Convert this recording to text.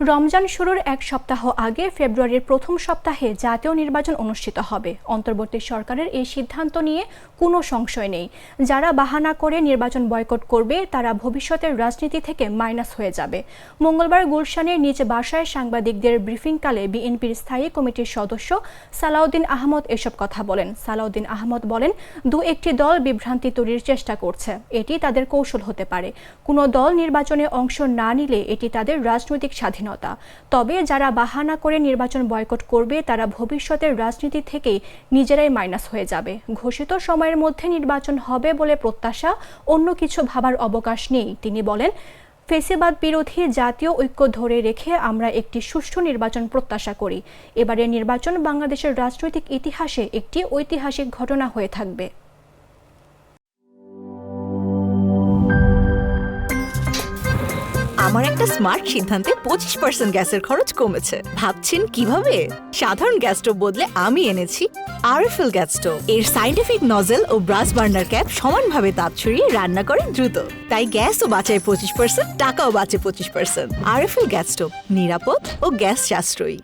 রমজান শুরুর এক সপ্তাহ আগে ফেব্রুয়ারির প্রথম সপ্তাহে জাতীয় নির্বাচন অনুষ্ঠিত হবে। অন্তর্বর্তী সরকারের এই সিদ্ধান্ত নিয়ে কোনো সংশয় নেই। যারা বাহানা করে নির্বাচন বয়কট করবে তারা ভবিষ্যতের রাজনীতি থেকে মাইনাস হয়ে যাবে। মঙ্গলবার গুলশানের নিজ বাসায় সাংবাদিকদের ব্রিফিংকালে বিএনপির স্থায়ী কমিটির সদস্য সালাউদ্দিন আহমদ এসব কথা বলেন। সালাউদ্দিন আহমদ বলেন, একটি দল বিভ্রান্তি তৈরির চেষ্টা করছে। এটি তাদের কৌশল হতে পারে। কোনো দল নির্বাচনে অংশ না নিলে এটি তাদের রাজনৈতিক স্বাধীনতা। তবে যারা বাহানা করে নির্বাচন বয়কট করবে তারা ভবিষ্যতের রাজনীতি থেকেই নিজেরাই মাইনাস হয়ে যাবে। ঘোষিত সময়ের মধ্যে নির্বাচন হবে বলে প্রত্যাশা, অন্য কিছু ভাবার অবকাশ নেই। তিনি বলেন, ফ্যাসিবাদ বিরোধী জাতীয় ঐক্য ধরে রেখে আমরা একটি সুষ্ঠু নির্বাচন প্রত্যাশা করি। এবারের নির্বাচন বাংলাদেশের রাজনৈতিক ইতিহাসে একটি ঐতিহাসিক ঘটনা হয়ে থাকবে। আমার একটা স্মার্ট সিদ্ধান্তে 25% গ্যাসের খরচ কমেছে। ভাবছেন কিভাবে? সাধারণ গ্যাস স্টোভ বদলে আমি এনেছি আরএফএল গ্যাস স্টোভ। এর সাইন্টিফিক নজল ও ব্রাস বার্নার ক্যাপ সমানভাবে তাপ ছড়িয়ে রান্না করে দ্রুত। তাই গ্যাসও বাঁচায় 25%, টাকাও বাঁচে 25%। আরএফএল গ্যাস স্টোভ নিরাপদ ও গ্যাস সাশ্রয়ী।